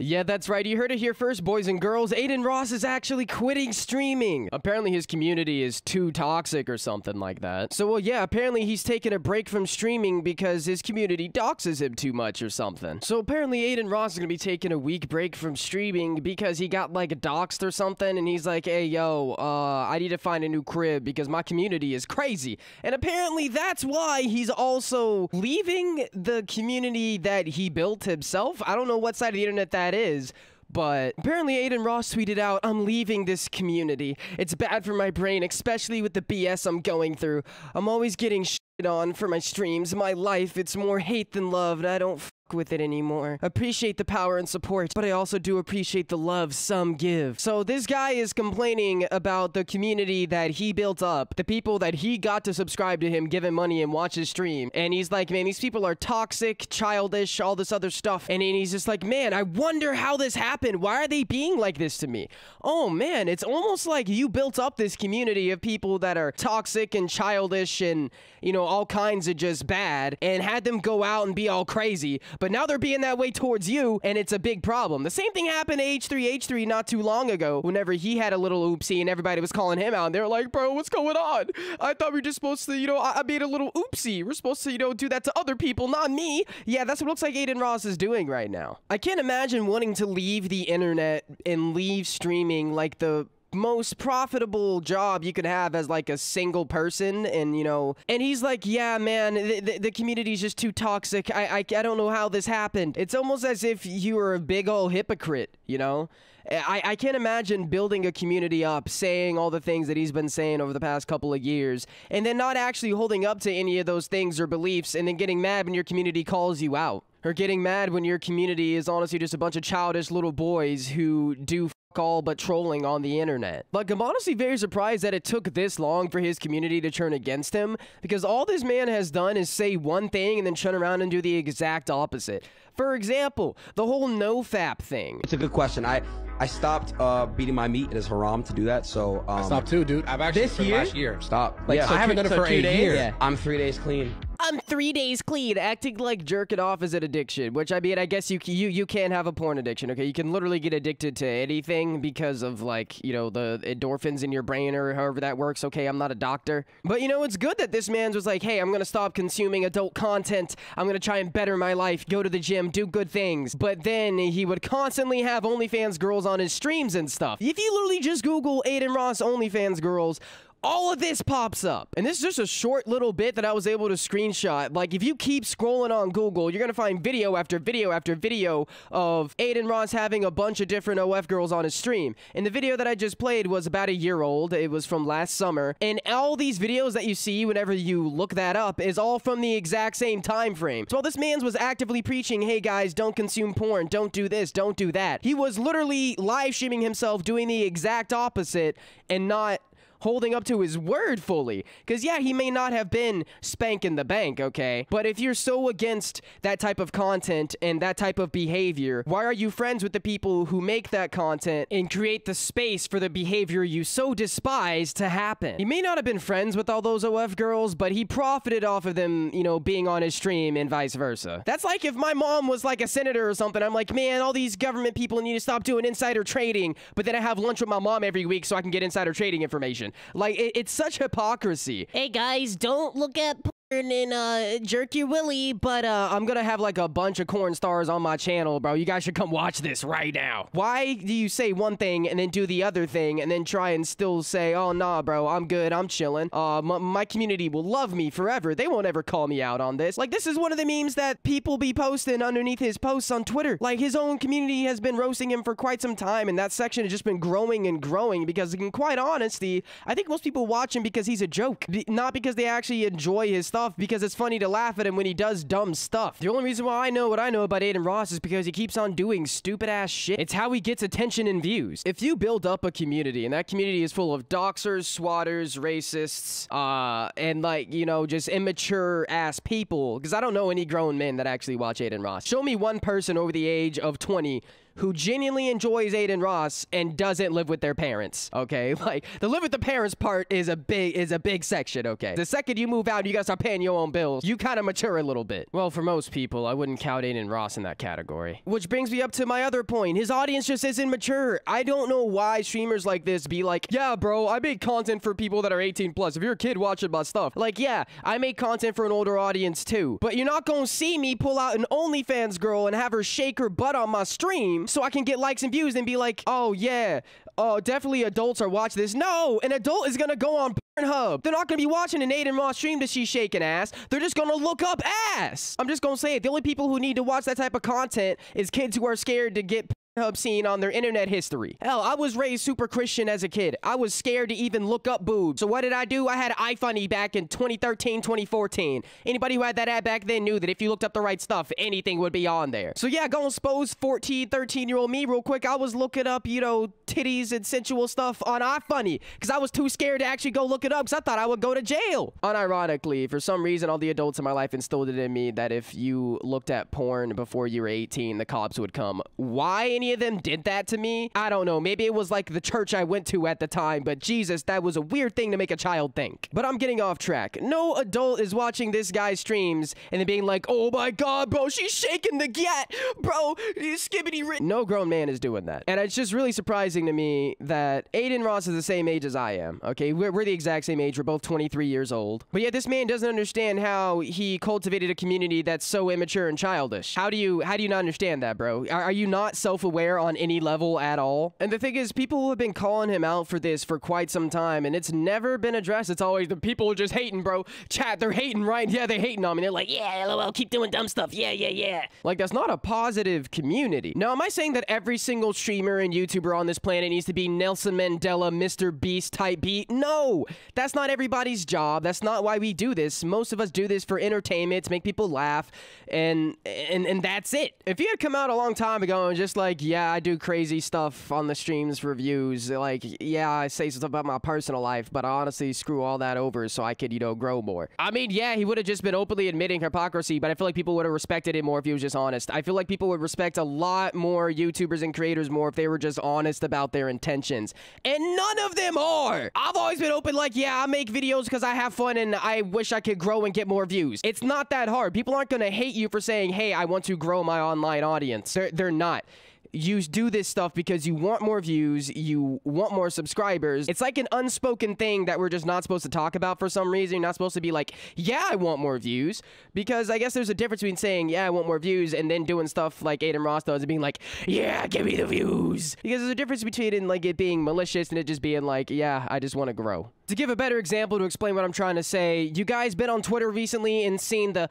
Yeah, that's right. You heard it here first, boys and girls. Adin Ross is actually quitting streaming. Apparently his community is too toxic or something like that. So, well, yeah, apparently he's taking a break from streaming because his community doxes him too much or something. So apparently Adin Ross is gonna be taking a week break from streaming because he got like doxed or something, and he's like, hey, yo, I need to find a new crib because my community is crazy. And apparently that's why he's also leaving the community that he built himself. I don't know what side of the internet that is, but apparently Adin Ross tweeted out, I'm leaving this community. It's bad for my brain, especially with the BS I'm going through. I'm always getting shit on for my streams. My life, it's more hate than love, and I don't f with it anymore. Appreciate the power and support, but I also do appreciate the love some give. So this guy is complaining about the community that he built up, the people that he got to subscribe to him, give him money and watch his stream. And he's like, man, these people are toxic, childish, all this other stuff. And he's just like, man, I wonder how this happened. Why are they being like this to me? Oh man, it's almost like you built up this community of people that are toxic and childish and, you know, all kinds of just bad, and had them go out and be all crazy. But now they're being that way towards you, and it's a big problem. The same thing happened to H3 not too long ago, whenever he had a little oopsie and everybody was calling him out, and they were like, bro, what's going on? I thought we were just supposed to, you know, I made a little oopsie. We're supposed to, you know, do that to other people, not me. Yeah, that's what it looks like Adin Ross is doing right now. I can't imagine wanting to leave the internet and leave streaming like the most profitable job you could have as like a single person, and you know, and he's like, yeah man, the community's just too toxic. I don't know how this happened. It's almost as if you were a big old hypocrite, you know. I can't imagine building a community up, saying all the things that he's been saying over the past couple of years, and then not actually holding up to any of those things or beliefs, and then getting mad when your community calls you out. Or getting mad when your community is honestly just a bunch of childish little boys who do all but trolling on the internet. Like, I'm honestly very surprised that it took this long for his community to turn against him, because all this man has done is say one thing and then turn around and do the exact opposite. For example, the whole nofap thing. It's a good question. I stopped beating my meat. It is haram to do that, so I stopped too, dude. I've actually this year? last year. Stop. Like, yeah. so I haven't done it for a year. Yeah. I'm 3 days clean. I'm 3 days clean. Acting like jerking off is an addiction, which I mean, I guess you can't have a porn addiction, okay? You can literally get addicted to anything because of, like, you know, the endorphins in your brain or however that works. Okay, I'm not a doctor. But, you know, it's good that this man was like, hey, I'm gonna stop consuming adult content. I'm gonna try and better my life, go to the gym, do good things. But then he would constantly have OnlyFans girls on his streams and stuff. If you literally just Google Adin Ross OnlyFans girls, all of this pops up. And this is just a short little bit that I was able to screenshot. Like, if you keep scrolling on Google, you're gonna find video after video after video of Adin Ross having a bunch of different OF girls on his stream. And the video that I just played was about a year old. It was from last summer. And all these videos that you see whenever you look that up is all from the exact same time frame. So while this man was actively preaching, hey guys, don't consume porn, don't do this, don't do that, he was literally live streaming himself doing the exact opposite and not holding up to his word fully. Because yeah, he may not have been spanking the bank, okay? But if you're so against that type of content and that type of behavior, why are you friends with the people who make that content and create the space for the behavior you so despise to happen? He may not have been friends with all those OF girls, but he profited off of them, you know, being on his stream and vice versa. That's like if my mom was like a senator or something. I'm like, man, all these government people need to stop doing insider trading, but then I have lunch with my mom every week so I can get insider trading information. Like, it's such hypocrisy. Hey guys, don't look at porn and jerk your willy, but I'm gonna have like a bunch of corn stars on my channel, bro. You guys should come watch this right now. Why do you say one thing and then do the other thing and then try and still say, oh nah bro, I'm good, I'm chilling. My community will love me forever. They won't ever call me out on this. Like, this is one of the memes that people be posting underneath his posts on Twitter. Like, his own community has been roasting him for quite some time, and that section has just been growing and growing because, in quite honesty, I think most people watch him because he's a joke, not because they actually enjoy his stuff, because it's funny to laugh at him when he does dumb stuff. The only reason why I know what I know about Adin Ross is because he keeps on doing stupid ass shit. It's how he gets attention and views. If you build up a community and that community is full of doxers, swatters, racists, and like, you know, just immature ass people, because I don't know any grown men that actually watch Adin Ross. Show me one person over the age of 20 who genuinely enjoys Adin Ross and doesn't live with their parents, okay? Like, the live with the parents part is a big section, okay? The second you move out, you gotta start paying your own bills, you kind of mature a little bit. Well, for most people, I wouldn't count Adin Ross in that category. Which brings me up to my other point. His audience just isn't mature. I don't know why streamers like this be like, yeah, bro, I make content for people that are 18 plus. If you're a kid watching my stuff, like, yeah, I make content for an older audience too. But you're not gonna see me pull out an OnlyFans girl and have her shake her butt on my stream so I can get likes and views and be like, oh yeah, oh, definitely adults are watching this. No, an adult is gonna go on Pornhub. They're not gonna be watching an Adin Ross stream that she's shaking ass. They're just gonna look up ass. I'm just gonna say it. The only people who need to watch that type of content is kids who are scared to get Pornhub seen on their internet history. Hell, I was raised super Christian as a kid. I was scared to even look up boobs. So what did I do? I had iFunny back in 2013, 2014. Anybody who had that ad back then knew that if you looked up the right stuff, anything would be on there. So yeah, go expose 14, 13-year-old me real quick. I was looking up, you know, titties and sensual stuff on iFunny because I was too scared to actually go look it up because I thought I would go to jail. Unironically, for some reason, all the adults in my life instilled it in me that if you looked at porn before you were 18, the cops would come. Why any of them did that to me, I don't know. Maybe it was like the church I went to at the time, but Jesus, that was a weird thing to make a child think. But I'm getting off track. No adult is watching this guy's streams and then being like, oh my god, bro, she's shaking the gat, bro, skibbity rit. No grown man is doing that. And it's just really surprising to me that Adin Ross is the same age as I am, okay? We're the exact same age. We're both 23 years old. But yet this man doesn't understand how he cultivated a community that's so immature and childish. How do you not understand that, bro? Are you not self-aware on any level at all? And the thing is, people have been calling him out for this for quite some time, and it's never been addressed. It's always the people are just hating, bro. Chat, they're hating, right? Yeah, they're hating on me. They're like, yeah, lol, keep doing dumb stuff. Yeah, yeah, yeah. Like, that's not a positive community. Now, am I saying that every single streamer and YouTuber on this planet needs to be Nelson Mandela, Mr. Beast type beat? No! That's not everybody's job. That's not why we do this. Most of us do this for entertainment, to make people laugh, and that's it. If you had come out a long time ago and just like, yeah, I do crazy stuff on the streams for views, like, yeah, I say stuff about my personal life, but I honestly screw all that over so I could, you know, grow more. I mean, yeah, he would have just been openly admitting hypocrisy, but I feel like people would have respected it more if he was just honest. I feel like people would respect a lot more YouTubers and creators more if they were just honest about their intentions. And none of them are! I've always been open like, yeah, I make videos because I have fun and I wish I could grow and get more views. It's not that hard. People aren't gonna hate you for saying, hey, I want to grow my online audience. They're not. You do this stuff because you want more views, you want more subscribers. It's like an unspoken thing that we're just not supposed to talk about for some reason. You're not supposed to be like, yeah, I want more views. Because I guess there's a difference between saying, yeah, I want more views, and then doing stuff like Adin Ross does and being like, yeah, give me the views. Because there's a difference between like it being malicious and it just being like, yeah, I just want to grow. To give a better example to explain what I'm trying to say, you guys been on Twitter recently and seen the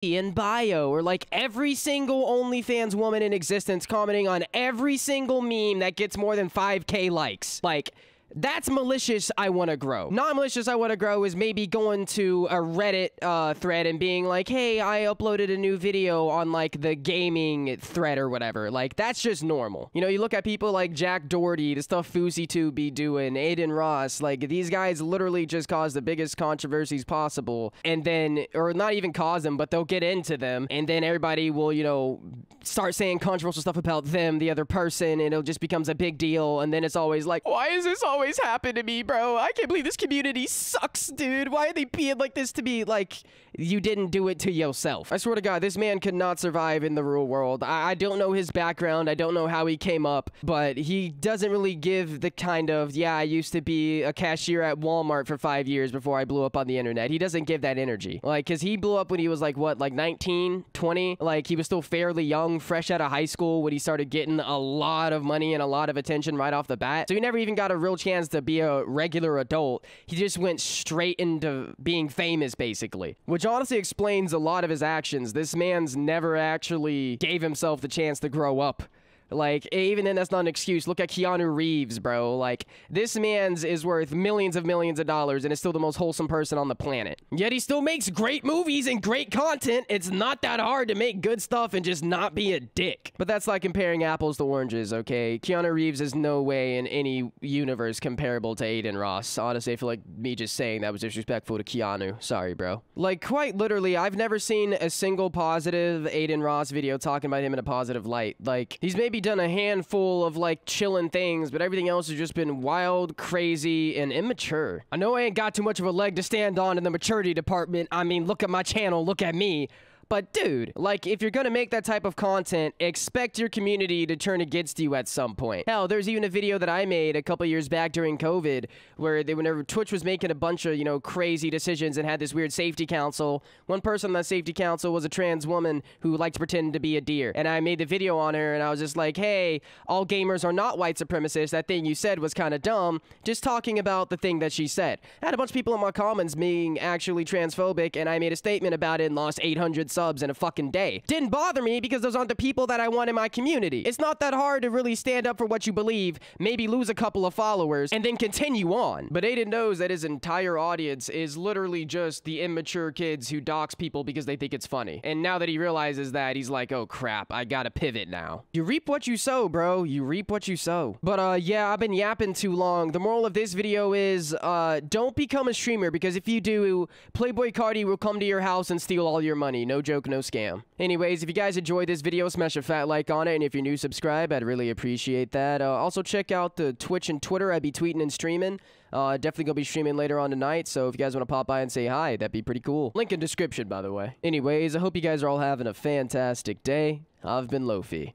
in bio, or like every single OnlyFans woman in existence commenting on every single meme that gets more than 5K likes. Like, that's malicious, I want to grow. Non-malicious, I want to grow is maybe going to a Reddit thread and being like, hey, I uploaded a new video on like the gaming thread or whatever. Like, that's just normal. You know, you look at people like Jack Doherty, the stuff FouseyTube be doing, Adin Ross, like these guys literally just cause the biggest controversies possible. And then, or not even cause them, but they'll get into them. And then everybody will, you know, start saying controversial stuff about them, the other person, and it just becomes a big deal. And then it's always like, why is this always happened to me, bro? I can't believe this community sucks, dude. Why are they being like this to me? Like, you didn't do it to yourself. I swear to God, this man could not survive in the real world. I don't know his background. I don't know how he came up, but he doesn't really give the kind of, yeah, I used to be a cashier at Walmart for 5 years before I blew up on the internet. He doesn't give that energy. Like, because he blew up when he was like, what, like 19, 20? Like, he was still fairly young, fresh out of high school when he started getting a lot of money and a lot of attention right off the bat. So he never even got a real chance to be a regular adult. He just went straight into being famous, basically, which honestly explains a lot of his actions. This man's never actually gave himself the chance to grow up. Like, even then, that's not an excuse. Look at Keanu Reeves, bro. Like, this man's is worth millions of dollars and is still the most wholesome person on the planet. Yet he still makes great movies and great content. It's not that hard to make good stuff and just not be a dick. But that's like comparing apples to oranges, okay? Keanu Reeves is no way in any universe comparable to Adin Ross. Honestly, I feel like me just saying that was disrespectful to Keanu. Sorry, bro. Like, quite literally, I've never seen a single positive Adin Ross video talking about him in a positive light. Like, he's maybe done a handful of, like, chillin' things, but everything else has just been wild, crazy, and immature. I know I ain't got too much of a leg to stand on in the maturity department. I mean, look at my channel, look at me. But dude, like, if you're gonna make that type of content, expect your community to turn against you at some point. Hell, there's even a video that I made a couple years back during COVID where whenever Twitch was making a bunch of, you know, crazy decisions and had this weird safety council, one person on that safety council was a trans woman who liked to pretend to be a deer. And I made the video on her and I was just like, hey, all gamers are not white supremacists. That thing you said was kind of dumb. Just talking about the thing that she said. I had a bunch of people in my comments being actually transphobic, and I made a statement about it and lost 800 subs in a fucking day. Didn't bother me because those aren't the people that I want in my community. It's not that hard to really stand up for what you believe, maybe lose a couple of followers, and then continue on. But Adin knows that his entire audience is literally just the immature kids who dox people because they think it's funny. And now that he realizes that, he's like, oh crap, I gotta pivot now. You reap what you sow, bro. You reap what you sow. But yeah, I've been yapping too long. The moral of this video is, don't become a streamer, because if you do, Playboy Cardi will come to your house and steal all your money. No joke, no scam. Anyways, if you guys enjoyed this video, smash a fat like on it, and if you're new, subscribe. I'd really appreciate that. Also, check out the Twitch and Twitter. I'd be tweeting and streaming. Definitely gonna be streaming later on tonight, so if you guys want to pop by and say hi, that'd be pretty cool. Link in description, by the way. Anyways, I hope you guys are all having a fantastic day. I've been Lofi.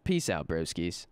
Peace out, broskies.